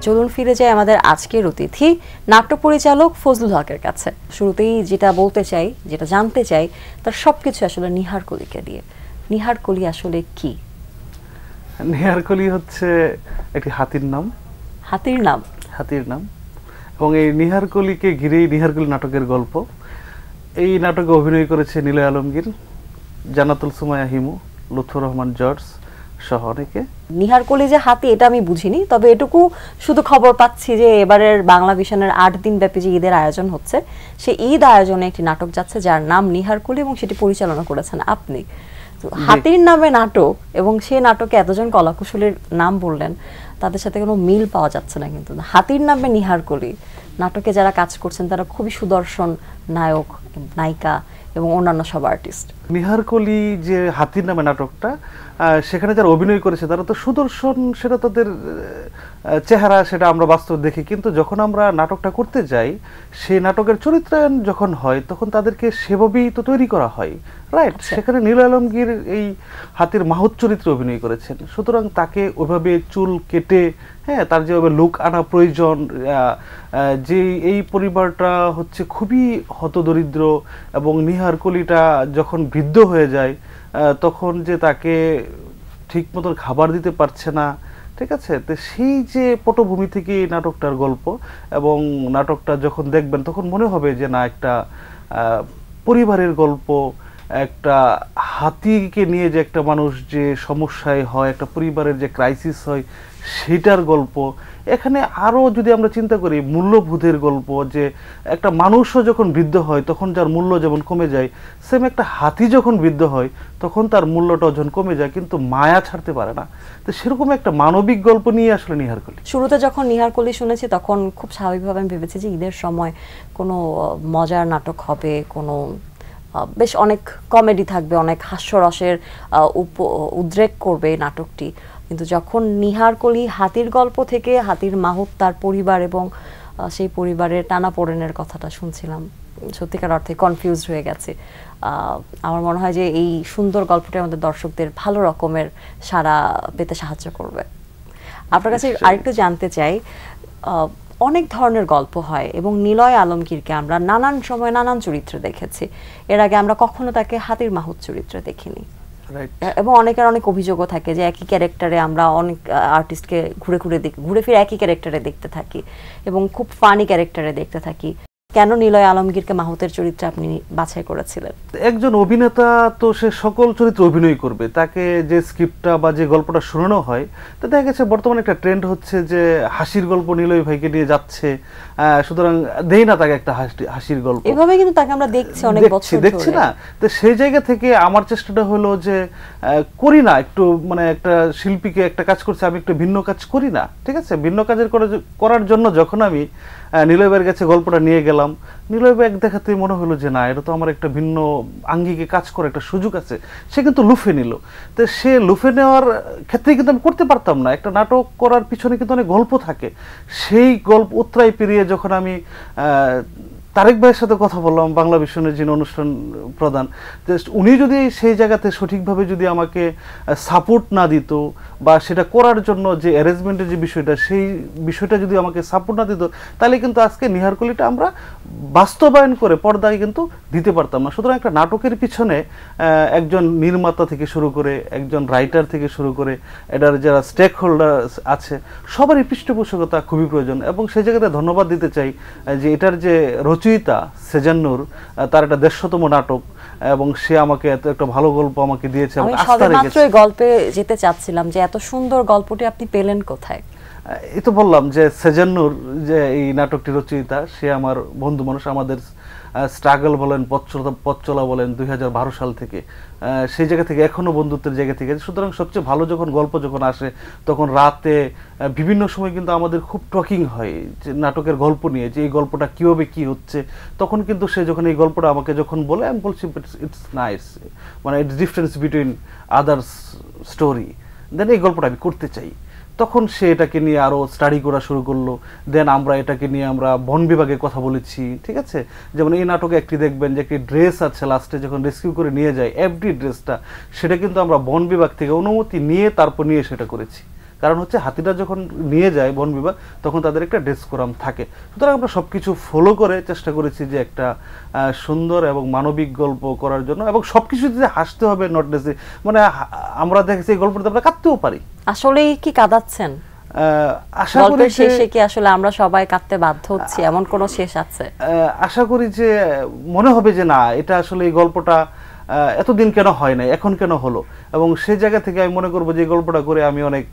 চলুন ফিরে যাই আমাদের আজকের অতিথি নাট্য পরিচালক ফজলুল হকের কাছে। শুরুতেই যেটা বলতে চাই, যেটা জানতে চাই, তার সবকিছু আসলে নিহার কলিকে দিয়ে। নিহার কলি আসলে কি? নিহার কলি হচ্ছে একটি হাতির নাম। হাতির নাম? হাতির নাম। এবং এই নিহার কলিকে ঘিরেই নিহার কলি নাটকের গল্প। এই নাটকে অভিনয় করেছে নিলয় আলমগীর, জান্নাতুল সুমাইয়া হিমু, লুৎফর রহমান জর্জ সহ অনেকে। নিহার কলি যে হাতি এটা আমি বুঝিনি, তবে এটুকু শুধু খবর পাচ্ছি যে এবারের বাংলা ভিশনের 8 দিন ব্যাপী যে ঈদের আয়োজন হচ্ছে, সেই ঈদ আয়োজনে একটি নাটক যাচ্ছে যার নাম নিহার কলি এবং সেটি পরিচালনা করেছেন আপনি। হাতির নামে নাটক এবং সেই নাটকে এতজন কলাকুশলীর নাম বললেন, তাদের সাথে কোনো মিল পাওয়া যাচ্ছে না। কিন্তু হাতির নামে নিহার কলি নাটকে যারা কাজ করছেন তারা খুবই সুদর্শন নায়ক, নায়িকা এবং অন্যান্য সব আর্টিস্ট। নিহার কলি যে হাতির নামে নাটকটা, সেখানে যারা অভিনয় করেছে তারা তো সুদর্শন, সেটা তাদের চেহারা, সেটা আমরা বাস্তব দেখি। কিন্তু যখন আমরা নাটকটা করতে যাই, সেই নাটকের চরিত্রায়ন যখন হয় তখন তাদেরকে সেভাবেই তো তৈরি করা হয়, রাইট? সেখানে নীলয় আলমগীর এই হাতির মাহুত চরিত্রে অভিনয় করেছেন, সুতরাং তাকে ওইভাবে চুল কেটে, হ্যাঁ, তার যেভাবে লুক আনা প্রয়োজন, যে এই পরিবারটা হচ্ছে খুবই হতদরিদ্র এবং নিহার কলিটা যখন বৃদ্ধ হয়ে যায় তখন যে তাকে ঠিক মতন খাবার দিতে পারছে না, ঠিক আছে? তো সেই যে পটভূমি থেকে এই নাটকটার গল্প, এবং নাটকটা যখন দেখবেন তখন মনে হবে যে না, একটা পরিবারের গল্প, একটা হাতিকে নিয়ে যে একটা মানুষ যে সমস্যায় হয়, একটা পরিবারের যে ক্রাইসিস হয় সেটার গল্প। এখানে আরও যদি আমরা চিন্তা করি মূল্যবোধের গল্প, যে একটা মানুষও যখন বৃদ্ধ হয় তখন যার মূল্য যেমন কমে যায়, সেম একটা হাতি যখন বৃদ্ধ হয় তখন তার মূল্যটা যখন কমে যায় কিন্তু মায়া ছাড়তে পারে না। তো সেরকম একটা মানবিক গল্প নিয়ে আসলে নিহার কলি। শুরুতে যখন নিহার কলি শুনেছি তখন খুব স্বাভাবিকভাবে আমি ভেবেছি যে ঈদের সময় কোনো মজার নাটক হবে, কোনো বেশ অনেক কমেডি থাকবে, অনেক হাস্যরসের উদ্রেক করবে নাটকটি। কিন্তু যখন নিহার কলি হাতির গল্প থেকে হাতির মাহুত, তার পরিবার এবং সেই পরিবারের টানাপোড়েনের কথাটা শুনছিলাম, সত্যিকার অর্থে কনফিউজড হয়ে গেছে। আমার মনে হয় যে এই সুন্দর গল্পটি আমাদের দর্শকদের ভালো রকমের সাড়া পেতে সাহায্য করবে। আপনার কাছে আরেকটু জানতে চাই, অনেক ধরনের গল্প হয় এবং নিলয় আলমগীরকে আমরা নানান সময় নানান চরিত্রে দেখেছি। এর আগে আমরা কখনো তাকে হাতির মাহুত চরিত্রে দেখিনি, এবং অনেকের অনেক অভিযোগও থাকে যে একই ক্যারেক্টারে আমরা অনেক আর্টিস্টকে ঘুরে ফিরে একই ক্যারেক্টারে দেখতে থাকি এবং খুব ফানি ক্যারেক্টারে দেখতে থাকি। কেন নিলয় আলমগীরকে মাহুতের চরিত্রে আপনি বাছাই করেছিলেন? একজন অভিনেতা তো সে সকল চরিত্রে অভিনয় করবে, তাকে যে স্ক্রিপ্টটা বা যে গল্পটা শোনানো হয়, তো দেখা গেছে বর্তমানে একটা ট্রেন্ড হচ্ছে যে হাসির গল্প নিলয় ভাইকে নিয়ে যাচ্ছে, সুতরাং দেই না তাকে একটা হাসির গল্প, এভাবে কিন্তু তাকে আমরা দেখছি অনেক বছর দেখছি না। তো সেই জায়গা থেকে আমার চেষ্টাটা হলো যে করি না, একটু মানে একটা শিল্পীকে একটা কাজ করছে, আমি একটু ভিন্ন কাজ করি না, ঠিক আছে? ভিন্ন কাজের করার জন্য যখন আমি নিলয় ভাইয়ের কাছে গল্পটা নিয়ে গেলাম, নিলয় ভাই এক দেখাতে মনে হলো যে না, এটা তো আমার একটা ভিন্ন আঙ্গিকে কাজ করার একটা সুযোগ আছে, সে কিন্তু লুফে নিল। তো সে লুফে নেওয়ার ক্ষেত্রে কিন্তু আমি করতে পারতাম না, একটা নাটক করার পিছনে কিন্তু অনেক গল্প থাকে, সেই গল্প উতরাই পেরিয়ে যখন আমি তারেক ভাইয়ের সাথে কথা বললাম, বাংলা ভিশনের যিনি অনুষ্ঠান প্রধান, উনি যদি সেই জায়গাতে সঠিকভাবে যদি আমাকে সাপোর্ট না দিত বা সেটা করার জন্য যে অ্যারেঞ্জমেন্টের যে বিষয়টা, সেই বিষয়টা যদি আমাকে সাপোর্ট না দিত, তাহলে কিন্তু আজকে নিহার কলিটা আমরা বাস্তবায়ন করে পর্দায় কিন্তু দিতে পারতাম না। সুতরাং একটা নাটকের পিছনে একজন নির্মাতা থেকে শুরু করে, একজন রাইটার থেকে শুরু করে, এটার যারা স্টেক হোল্ডার আছে সবারই পৃষ্ঠপোষকতা খুবই প্রয়োজন। এবং সেই জায়গাতে ধন্যবাদ দিতে চাই যে এটার যে রচয়িতা সেজান্নুর, তার একটা 150তম নাটক, এবং সে আমাকে এত একটা ভালো গল্প আমাকে দিয়েছে। আমি সবেমাত্র এই গল্পে যেতে চাচ্ছিলাম যে এত সুন্দর গল্পটি আপনি পেলেন কোথায়? এই তো বললাম যে সেজান্নুর যে এই নাটকটি রচয়িতা, সে আমার বন্ধু মানুষ, আমাদের স্ট্রাগল বলেন, পথ চলা বলেন 2012 সাল থেকে, সেই জায়গা থেকে এখনো বন্ধুত্বের জায়গা থেকে। সুতরাং সবচেয়ে ভালো যখন গল্প যখন আসে তখন রাতে বিভিন্ন সময় কিন্তু আমাদের খুব টকিং হয় যে নাটকের গল্প নিয়ে, যে এই গল্পটা কীভাবে কী হচ্ছে। তখন কিন্তু সে যখন এই গল্পটা আমাকে যখন বলে, আমি বলছি ইটস নাইস, মানে it's difference between others story, then এই গল্পটা আমি করতে চাই। তখন সে এটাকে নিয়ে আরও স্টাডি করা শুরু করলো। দেন আমরা এটাকে নিয়ে আমরা বন বিভাগে কথা বলেছি, ঠিক আছে? যেমন এই নাটকে একটি দেখবেন যে একটি ড্রেস আছে, লাস্টে যখন রেস্কিউ করে নিয়ে যায় এভরি ড্রেসটা, সেটা কিন্তু আমরা বন বিভাগ থেকে অনুমতি নিয়ে তারপর নিয়ে সেটা করেছি। কারণ হচ্ছে হাতিটা যখন নিয়ে যায় বন বিভাগ তখন তাদের একটা ডেসকোরাম থাকে। সুতরাং আমরা সব কিছু ফলো করে চেষ্টা করেছি যে একটা সুন্দর এবং মানবিক গল্প করার জন্য, এবং সব কিছুতে যে হাসতে হবে নট নেসেসারি, মানে আমরা দেখেছি এই গল্পটাতে আমরা কাঁদতেও পারি। আসলেই কি কাঁদাচ্ছেন? আশা করি গল্পের শেষে কি আসলে আমরা সবাই কাঁদতে বাধ্য হচ্ছি, এমন কোন শেষ আছে? আশা করি যে মনে হবে যে না, এটা আসলে এই গল্পটা এতদিন কেন হয় নাই, এখন কেন হলো, এবং সেই জায়গা থেকে আমি মনে করবো যে এই গল্পটা করে আমি অনেক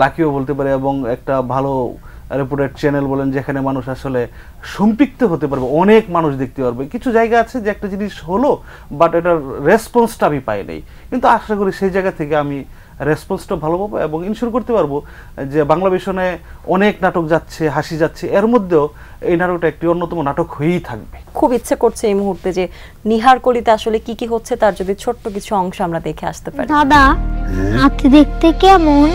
লাকিও বলতে পারি, এবং একটা ভালো রেপুটেড চ্যানেল বলেন যেখানে মানুষ আসলে সম্পৃক্ত হতে পারবে, অনেক মানুষ দেখতে পারবে। কিছু জায়গা আছে যে একটা জিনিস হলো বাট এটার রেসপন্সটা আমি পাই নাই, কিন্তু আশা করি সেই জায়গা থেকে আমি রেসপন্সটা ভালো পাবো এবং ইনশিওর করতে পারবো যে বাংলা ভীষণে অনেক নাটক যাচ্ছে, হাসি যাচ্ছে, এর মধ্যেও এই নাটকটা একটি অন্যতম নাটক হয়েই থাকবে। খুব ইচ্ছে করছে এই মুহূর্তে যে নিহারকলিতে আসলে কি কি হচ্ছে তার যদি ছোট্ট কিছু অংশ আমরা দেখে আসতে পারি। দাদা, হাতি দেখতে কেমন?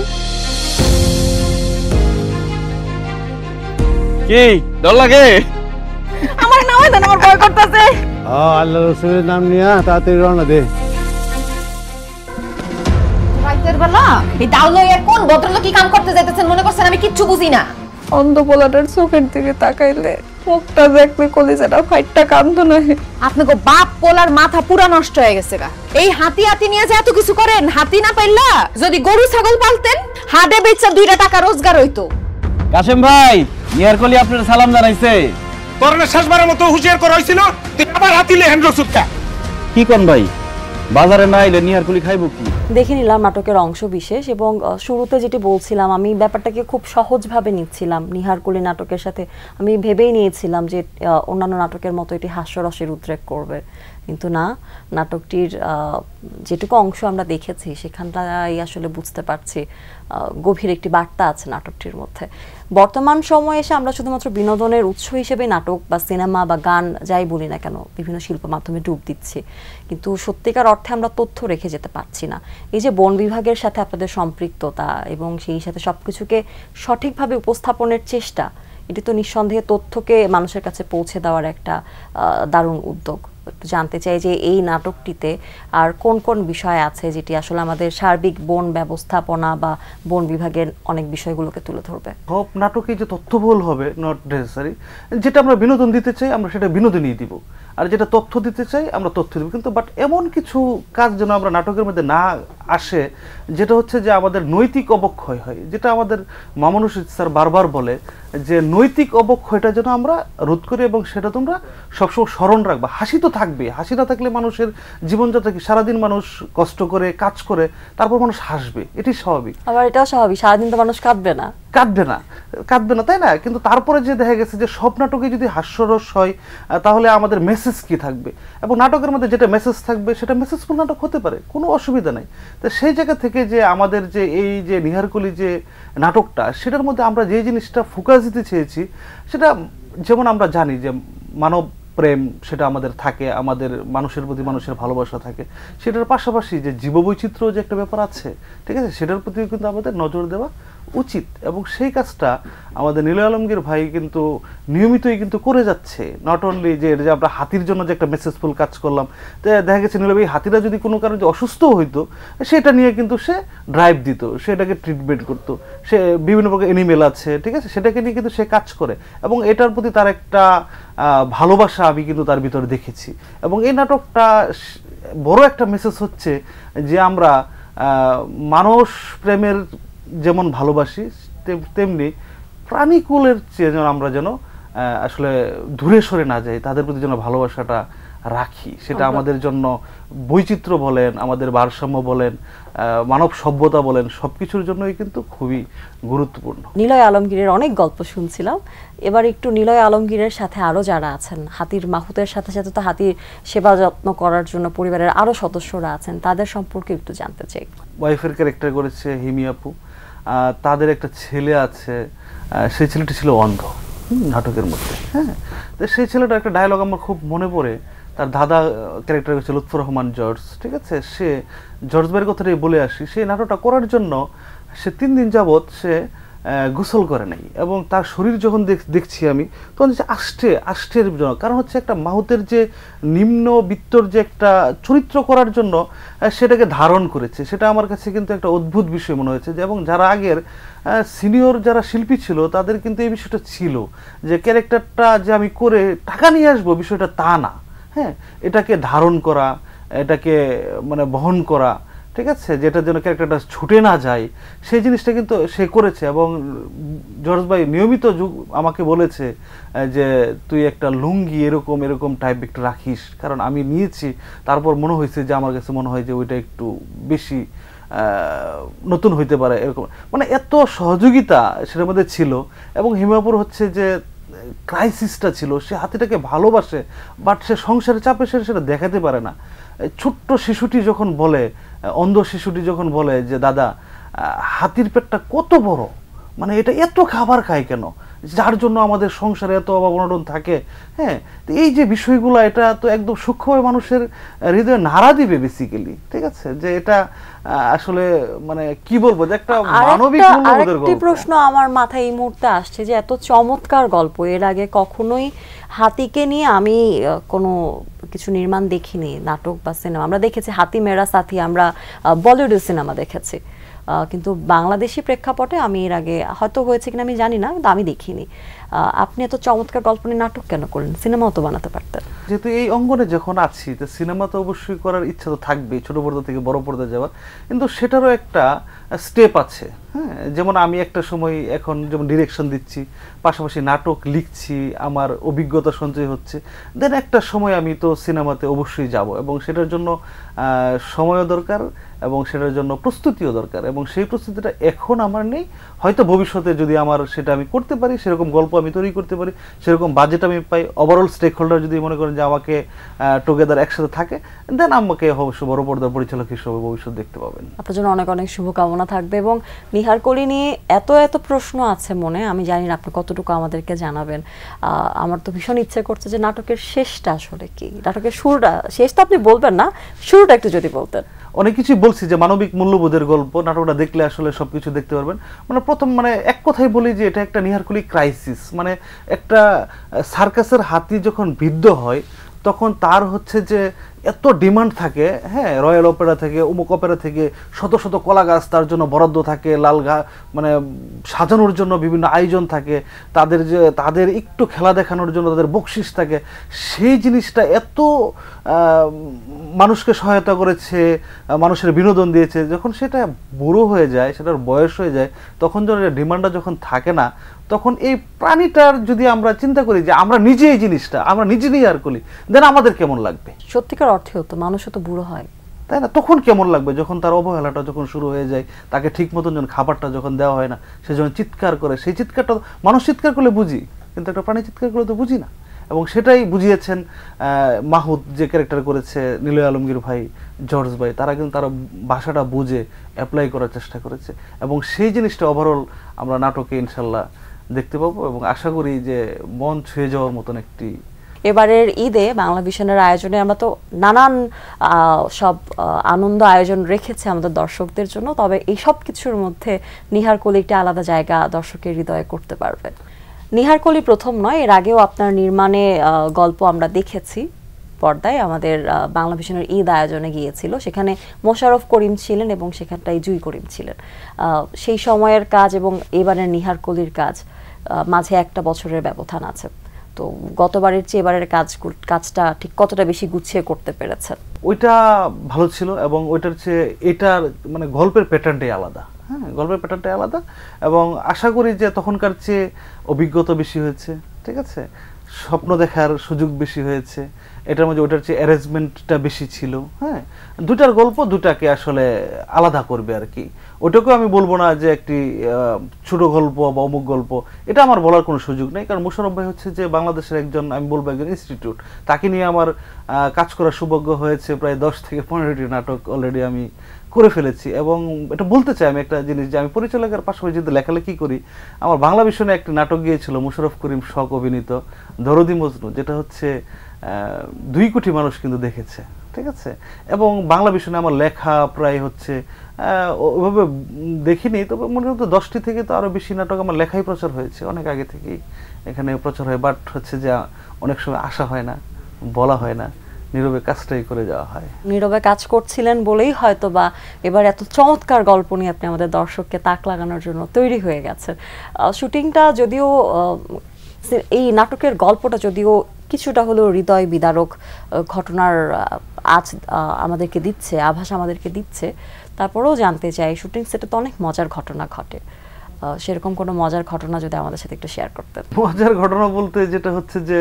কি ডর লাগে? আমার নামে দেন, আমার ভয় করতেছে। আল্লাহ রসুলের নাম নিয়ে তাড়াতাড়ি রওনা দে। রাতের বেলা এই দাও লইয়া কোন ভদ্রলোক কি কাম করতে যাইতেছেন মনে করছেন আমি কিচ্ছু বুঝি না? অন্ধ পোলাটার চোখের দিকে তাকাইলে মুখটা দেখলে কলিজাটা ফাইটটা কান্দো না। আপনাকে বাপ পোলার মাথা পুরা নষ্ট হয়ে গেছে গা। এই হাতি হাতি নিয়ে যে এত কিছু করেন, হাতি না পাইলা যদি গরু ছাগল পালতেন হাটে বেচা 2 টাকা রোজগার হইতো। কাশেম ভাই, নিহারকলি আপনার সালাম জানাইছে। তোরনে শেষবারের মতো হুঁশিয়ার করা হয়েছিল, তুই আবার হাতিলে হ্যান্ড সুটকা। কি কোন ভাই, বাজারে না আইলে নিহারকলি খাইবো কি? দেখে নিলাম নাটকের অংশ বিশেষ, এবং শুরুতে যেটি বলছিলাম আমি ব্যাপারটাকে খুব সহজভাবে নিচ্ছিলাম। নিহারকলি নাটকের সাথে আমি ভেবেই নিয়েছিলাম যে অন্যান্য নাটকের মতো এটি হাস্যরসের উদ্রেক করবে, কিন্তু না, নাটকটির যেটুকু অংশ আমরা দেখেছি সেখানটাই আসলে বুঝতে পারছি গভীর একটি বার্তা আছে নাটকটির মধ্যে। বর্তমান সময়ে এসে আমরা শুধুমাত্র বিনোদনের উৎস হিসেবে নাটক বা সিনেমা বা গান যাই বলি না কেন বিভিন্ন শিল্প মাধ্যমে ডুব দিচ্ছি, কিন্তু সত্যিকার অর্থে আমরা তথ্য রেখে যেতে পারছি না। এই যে বন বিভাগের সাথে আপনাদের সম্পৃক্ততা এবং সেই সাথে সবকিছুকে সঠিকভাবে উপস্থাপনের চেষ্টা, এটি তো নিঃসন্দেহে তথ্যকে মানুষের কাছে পৌঁছে দেওয়ার একটা দারুণ উদ্যোগ। একটু জানতে চাই যে এই নাটকটিতে আর কোন কোন বিষয় আছে যেটি আসলে আমাদের সার্বিক বন ব্যবস্থাপনা বা বন বিভাগের অনেক বিষয়গুলোকে তুলে ধরবে। সব নাটকে যে তথ্যবহুল হবে নট নেসেসারি, যেটা আমরা বিনোদন দিতে চাই আমরা সেটা বিনোদনই দিব, আর যেটা তথ্য দিতে চাই আমরা তথ্য দেব, কিন্তু বাট এমন কিছু কাজ যেন আমরা নাটকের মধ্যে না আসে যেটা হচ্ছে যে আমাদের নৈতিক অবক্ষয় হয়, যেটা আমাদের মামুনুর রশীদ স্যার বারবার বলে যে নৈতিক অবক্ষয়টা যেন আমরা রোধ করি, এবং সেটা তোমরা সবসময় স্মরণ রাখবা। হাসি তো থাকবে, হাসি না থাকলে মানুষের জীবনযাত্রা কি, সারাদিন মানুষ কষ্ট করে কাজ করে তারপর মানুষ হাসবে, এটি স্বাভাবিক। আবার এটাও স্বাভাবিক সারাদিন তো মানুষ কাঁদবে না, তাই না? কিন্তু তারপরে যে দেখা গেছে যে সব নাটকে যদি হাস্যরস হয় তাহলে আমাদের মেসেজ কি থাকবে, এবং নাটকের মধ্যে যেটা মেসেজ থাকবে সেটা মেসেজফুল নাটক হতে পারে, কোনো অসুবিধা নাই। তো সেই জায়গা থেকে যে আমাদের যে এই যে নিহারকলি যে নাটকটা, সেটার মধ্যে আমরা যে জিনিসটা ফোকাস দিতে চেয়েছি সেটা, যেমন আমরা জানি যে মানব প্রেম সেটা আমাদের থাকে, আমাদের মানুষের প্রতি মানুষের ভালোবাসা থাকে, সেটার পাশাপাশি যে জীববৈচিত্র্য যে একটা ব্যাপার আছে, ঠিক আছে, সেটার প্রতি কিন্তু আমাদের নজর দেওয়া উচিত, এবং সেই কাজটা আমাদের নিলয় আলমগীর ভাই কিন্তু নিয়মিতই কিন্তু করে যাচ্ছে। নট অনলি যে আমরা হাতির জন্য যে একটা মেসেজফুল কাজ করলাম, তো দেখা গেছে নিলয় ভাই হাতিরা যদি কোনো কারণে অসুস্থ হইতো সেটা নিয়ে কিন্তু সে ড্রাইভ দিত, সেটাকে ট্রিটমেন্ট করতো, সে বিভিন্ন প্রকার এনিমেল আছে, ঠিক আছে, সেটাকে নিয়ে কিন্তু সে কাজ করে, এবং এটার প্রতি তার একটা ভালোবাসা আমি কিন্তু তার ভিতরে দেখেছি। এবং এই নাটকটা বড় একটা মেসেজ হচ্ছে যে আমরা মানুষ প্রেমের যেমন ভালোবাসি তেমনি প্রাণীকুলের চেয়ে যেন আমরা যেন আসলে দূরে সরে না যাই, তাদের প্রতি যেন ভালোবাসাটা রাখি, সেটা আমাদের জন্য বৈচিত্র্য বলেন, আমাদের ভারসাম্য বলেন, মানব সভ্যতা বলেন, সবকিছুর জন্যই কিন্তু খুবই গুরুত্বপূর্ণ। নিলয় আলমগীরের অনেক গল্প শুনছিলাম, এবার একটু নিলয় আলমগীরের সাথে আরো যারা আছেন, হাতির মাহুতের সাথে সাথে তো হাতির সেবা যত্ন করার জন্য পরিবারের আরো সদস্যরা আছেন, তাদের সম্পর্কে একটু জানতে চাই। ওয়াইফের ক্যারেক্টার করেছে হিমি আপু, তাদের একটা ছেলে আছে, সেই ছেলেটি ছিল অন্ধ নাটকের মধ্যে। হ্যাঁ, তো সেই ছেলেটার একটা ডায়লগ আমার খুব মনে পড়ে, তার দাদা ক্যারেক্টার হচ্ছে লুৎফর রহমান জর্জ, ঠিক আছে, সে জর্জ ভাইয়ের কথাটাই বলে আসি, সেই নাটকটা করার জন্য সে 3 দিন যাবৎ সে গোসল করে নাই, এবং তার শরীর যখন দেখছি আমি তখন আষ্টের জন্য, কারণ হচ্ছে একটা মাহুতের যে নিম্নবিত্তর যে একটা চরিত্র করার জন্য সেটাকে ধারণ করেছে, সেটা আমার কাছে কিন্তু একটা অদ্ভুত বিষয় মনে হয়েছে। যে এবং যারা আগের সিনিয়র যারা শিল্পী ছিল তাদের কিন্তু এই বিষয়টা ছিল যে ক্যারেক্টারটা যে আমি করে টাকা নিয়ে আসবো, বিষয়টা তা না, হ্যাঁ, এটাকে ধারণ করা, এটাকে মানে বহন করা, ঠিক আছে, যেটার জন্য ক্যারেক্টারটা ছুটে না যায়, সেই জিনিসটা কিন্তু সে করেছে। এবং জর্জ ভাই নিয়মিত আমাকে বলেছে যে তুই একটা লুঙ্গি এরকম এরকম টাইপ একটু রাখিস, কারণ আমি নিয়েছি, তারপর মনে হয়েছে যে আমার কাছে মনে হয় যে ওইটা একটু বেশি নতুন হইতে পারে, এরকম মানে এত সহযোগিতা সেটার মধ্যে ছিল। এবং হিমাপুর হচ্ছে যে ক্রাইসিসটা ছিল, সে হাতিটাকে ভালোবাসে, বাট সে সংসারে চাপে সেটা দেখাতে পারে না। ছোট্ট শিশুটি যখন বলে, অন্ধ শিশুটি যখন বলে যে দাদা হাতির পেটটা কত বড়, মানে এটা এত খাবার খায় কেন, যার জন্য আমাদের সংসারে এত অভাব অনটন থাকে, হ্যাঁ, তো এই যে বিষয়গুলো এটা তো একদম সূক্ষ্মভাবে মানুষের হৃদয়ে নাড়া দিবে বেসিক্যালি, ঠিক আছে, যে এটা আসলে মানে কি বলবো যে একটা মানবিক মূল্যবোধের গল্প। প্রশ্ন আমার মাথায় এই মুহূর্তে আসছে যে এত চমৎকার গল্প এর আগে কখনোই হাতিকে নিয়ে আমি কোনো কিছু নির্মাণ দেখিনি, নাটক বা সিনেমা। আমরা দেখেছি হাতি মেরা সাথী, আমরা বলিউডের সিনেমা দেখেছি, কিন্তু বাংলাদেশি প্রেক্ষাপটে আমি এর আগে হয়তো হয়েছে কিনা আমি জানি না, কিন্তু আমি দেখিনি। আপনি এত চমৎকার গল্প নিয়ে নাটক কেন করলেন? সিনেমাও তো বানাতে পারতেন। যেহেতু এই অঙ্গনে যখন আছি, তো সিনেমা তো অবশ্যই করার ইচ্ছা তো থাকবেই, ছোট পর্দা থেকে বড় পর্দায় যাওয়ার, কিন্তু সেটারও একটা স্টেপ আছে, হ্যাঁ। যেমন আমি একটা সময় এখন যেমন ডিরেকশন দিচ্ছি, পাশাপাশি নাটক লিখছি, আমার অভিজ্ঞতা সঞ্চয় হচ্ছে, দেন একটা সময় আমি তো সিনেমাতে অবশ্যই যাব, এবং সেটার জন্য সময়ও দরকার এবং সেটার জন্য প্রস্তুতিও দরকার, এবং সেই প্রস্তুতিটা এখন আমার নেই। হয়তো ভবিষ্যতে যদি আমার সেটা আমি করতে পারি, সেরকম গল্প আমি তৈরি করতে পারি, সেরকম বাজেট আমি পাই, ওভারঅল স্টেক হোল্ডার যদি মনে করেন যে আমাকে টুগেদার একসাথে থাকে, দেন আমাকে অবশ্য বড় পর্দার পরিচালক হিসেবে ভবিষ্যৎ দেখতে পাবেন। আপনার জন্য অনেক অনেক শুভকামনা থাকবে। এবং নিহার কলি নিয়ে এত এত প্রশ্ন আছে মনে, আমি জানি না আপনি কতটুকু আমাদেরকে জানাবেন। আমার তো ভীষণ ইচ্ছে করছে যে নাটকের শেষটা আসলে কি, নাটকের শুরুটা, শেষ তো আপনি বলবেন না, শুরুটা একটু যদি বলতেন। অনেক কিছুই বলছি যে মানবিক মূল্যবোধের গল্প, নাটকটা দেখলে আসলে সবকিছু দেখতে পারবেন। মানে প্রথম মানে এক কথাই বলি যে এটা একটা নিহারকুলি ক্রাইসিস, মানে একটা সার্কাসের হাতি যখন বিদ্ধ হয় তখন তার হচ্ছে যে এত ডিমান্ড থাকে, হ্যাঁ, রয়্যাল অপেরা থেকে অমুক অপেরা থেকে শত শত কলা গাছ তার জন্য বরাদ্দ থাকে, লাল মানে সাজানোর জন্য বিভিন্ন আয়োজন থাকে, তাদের একটু খেলা দেখানোর জন্য তাদের বকশিস থাকে, সেই জিনিসটা এত মানুষকে সহায়তা করেছে, মানুষের বিনোদন দিয়েছে, যখন সেটা বুড়ো হয়ে যায়, সেটার বয়স হয়ে যায়, তখন যখন ডিমান্ডটা যখন থাকে না, তখন এই প্রাণীটার যদি আমরা চিন্তা করি যে আমরা নিজে এই জিনিসটা আমরা নিজে নিয়ে আর করি, দেন আমাদের কেমন লাগবে? সত্যিকার অর্থেও তো মানুষও তো বুড়ো হয়, তাই না? তখন কেমন লাগবে যখন তার অবহেলাটা যখন শুরু হয়ে যায়, তাকে ঠিক মতন যখন খাবারটা যখন দেওয়া হয় না, সে যখন চিৎকার করে, সেই চিৎকারটা মানুষ চিৎকার করলে বুঝি, কিন্তু একটা প্রাণী চিৎকার করলে তো বুঝি না। এবং সেটাই বুঝিয়েছেন মাহুদ যে ক্যারেক্টার করেছে, নিলয় আলমগীর ভাই, জর্জ ভাই, তারা কিন্তু তারা ভাষাটা বুঝে অ্যাপ্লাই করার চেষ্টা করেছে, এবং সেই জিনিসটা ওভারঅল আমরা নাটকে ইনশাল্লাহ দেখতে পাবো, এবং আশা করি যে মন ছুঁয়ে যাওয়ার মতন একটি। এবারের ঈদে বাংলা ভিশনের আয়োজনে আমরা তো নানান সব আনন্দ আয়োজন রেখেছে আমাদের দর্শকদের জন্য, তবে এই সব কিছুর মধ্যে নিহার কলি একটি আলাদা জায়গা দর্শকের হৃদয়ে করতে পারবে। নিহার কলি প্রথম নয়, এর আগেও আপনার নির্মাণে গল্প আমরা দেখেছি পর্দায়, আমাদের বাংলা ভিশনের ঈদ আয়োজনে গিয়েছিল, সেখানে মোশাররফ করিম ছিলেন এবং সেখানটায় জুই করিম ছিলেন। সেই সময়ের কাজ এবং এবারের নিহার কলির কাজ মাঝে একটা বছরের ব্যবধান আছে, তো গতবারের চেয়ে এবারের কাজটা ঠিক কতটা বেশি গুছিয়ে করতে পেরেছেন? ওইটা ভালো ছিল, এবং ওইটার চেয়ে এটার মানে গল্পের প্যাটার্নটাই আলাদা, হ্যাঁ, গল্পের প্যাটার্নটাই আলাদা, এবং আশা করি যে তখনকার চেয়ে অভিজ্ঞতা বেশি হয়েছে, ঠিক আছে, স্বপ্ন দেখার সুযোগ বেশি হয়েছে, এটার মধ্যে ওটার চেয়ে অ্যারেঞ্জমেন্টটা বেশি ছিল, হ্যাঁ, দুটার গল্প দুটাকে আসলে আলাদা করবে আর কি। ওটাকেও আমি বলবো না যে একটি ছোট গল্প বা অমুক গল্প, এটা আমার বলার কোনো সুযোগ নেই, কারণ মোশাররফ ভাই হচ্ছে যে বাংলাদেশের একজন, আমি বলবো একজন ইনস্টিটিউট, তাকে নিয়ে আমার কাজ করার সৌভাগ্য হয়েছে। প্রায় 10 থেকে 15টি নাটক অলরেডি আমি করে ফেলেছি, এবং এটা বলতে চাই আমি একটা জিনিস, যে আমি পরিচালকের পাশাপাশি যদি লেখালেখি করি, আমার বাংলা ভিশনে একটি নাটক গিয়েছিল মোশাররফ করিম শখ অভিনীত দরদি মজনু, যেটা হচ্ছে 2 কোটি মানুষ কিন্তু দেখেছে, ঠিক আছে। এবং বাংলা বিষয়ে আমার লেখা প্রায় হচ্ছে ওইভাবে দেখিনি, তবে মনে হতো 10টি থেকে তো আরও বেশি নাটক আমার লেখাই প্রচার হয়েছে অনেক আগে থেকেই এখানে প্রচার হয়। বাট হচ্ছে যে অনেক সময় আসা হয় না, বলা হয় না, নীরবে কাজটাই করে যাওয়া হয়। নীরবে কাজ করছিলেন বলেই হয়তো বা এবার এত চমৎকার গল্প নিয়ে আপনি আমাদের দর্শককে তাক লাগানোর জন্য তৈরি হয়ে গেছেন। শুটিংটা যদিও এই নাটকের গল্পটা যদিও কিছুটা হলেও হৃদয় বিদারক ঘটনার আজ আমাদেরকে দিচ্ছে, আভাস আমাদেরকে দিচ্ছে, তারপরেও জানতে চাই শুটিং সেটে তো অনেক মজার ঘটনা ঘটে, সেরকম কোনো মজার ঘটনা যদি আমাদের সাথে একটু শেয়ার করতেন। মজার ঘটনা বলতে যেটা হচ্ছে যে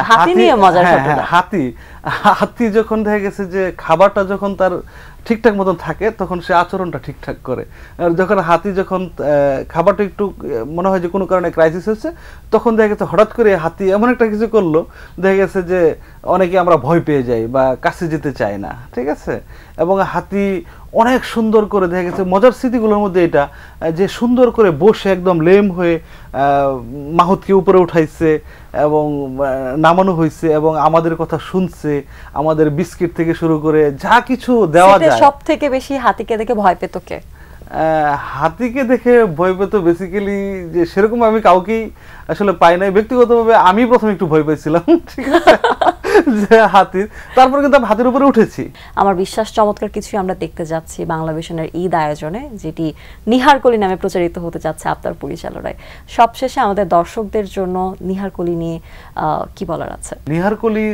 হাতি নিয়ে মজার ঘটনা। হাতি যখন দেখা গেছে যে খাবারটা যখন তার ঠিকঠাক মতন থাকে তখন সে আচরণটা ঠিকঠাক করে, আর যখন হাতি যখন খাবারটা একটু মনে হয় যে কোনো কারণে ক্রাইসিস হচ্ছে তখন দেখা গেছে হঠাৎ করে হাতি এমন একটা কিছু করলো দেখা গেছে যে অনেকে আমরা ভয় পেয়ে যাই বা কাছে যেতে চাই না, ঠিক আছে। এবং হাতি অনেক সুন্দর করে দেখা গেছে মজার স্মৃতিগুলোর মধ্যে এটা যে সুন্দর করে বসে একদম লেম হয়ে মাহুতকে উপরে উঠাইছে এবং নামানো হয়েছে এবং আমাদের কথা শুনছে, আমাদের বিস্কিট থেকে শুরু করে যা কিছু দেওয়া যায়। সব থেকে বেশি হাতিকে দেখে ভয় পেত কে? হাতিকে দেখে ভয় পেত বেসিক্যালি যে সেরকম আমি কাউকেই আসলে পাই নাই, ব্যক্তিগতভাবে আমি প্রথমে একটু ভয় পেয়েছিলাম, ঠিক আছে, যে হাতির, তারপর কিন্তু আমি হাতির উপরে উঠেছি। আমার বিশ্বাস চমৎকার কিছুই আমরা দেখতে যাচ্ছি বাংলা ভিশনের ঈদ আয়োজনে, যেটি নিহারকলি নামে প্রচারিত হতে যাচ্ছে আপনার পরিচালনায়। সবশেষে আমাদের দর্শকদের জন্য নিহারকলি নিয়ে কি বলার আছে? নিহারকলি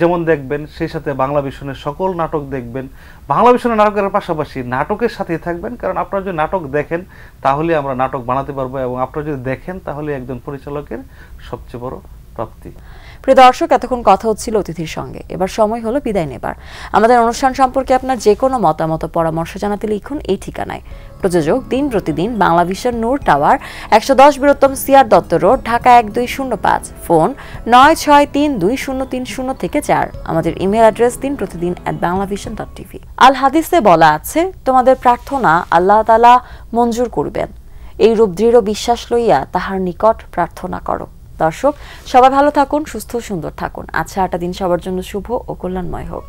যেমন দেখবেন সেই সাথে বাংলা ভিশনের সকল নাটক দেখবেন, বাংলা ভিশনের নাটকের পাশাপাশি নাটকের সাথেই থাকবেন, কারণ আপনারা যদি নাটক দেখেন তাহলে আমরা নাটক বানাতে পারবো, এবং আপনারা যদি দেখেন তাহলে একজন পরিচালকের সবচেয়ে বড় প্রাপ্তি। প্রিয় দর্শক, এতক্ষণ কথা হচ্ছিল অতিথির সঙ্গে, এবার সময় হলো বিদায় নেবার। আমাদের অনুষ্ঠান সম্পর্কে আপনার যে কোনো মতামত পরামর্শ জানাতে লিখুন এই ঠিকানায়। প্রযোজক দিন প্রতিদিন, বাংলা ভিশন, নূর টাওয়ার, 110 বৃহত্তম CR Dutta road, Dhaka 1205, phone 96320303 থেকে 4। আমাদের ইমেল অ্যাড্রেস dinprotidin@banglavision.tv। আল হাদিসে বলা আছে, তোমাদের প্রার্থনা আল্লাহ তাআলা মঞ্জুর করবেন, এই রূপ দৃঢ় বিশ্বাস লইয়া তাহার নিকট প্রার্থনা করো। দর্শক সবাই ভালো থাকুন, সুস্থ সুন্দর থাকুন। আচ্ছা, 8টা দিন সবার জন্য শুভ ও কল্যাণময় হোক।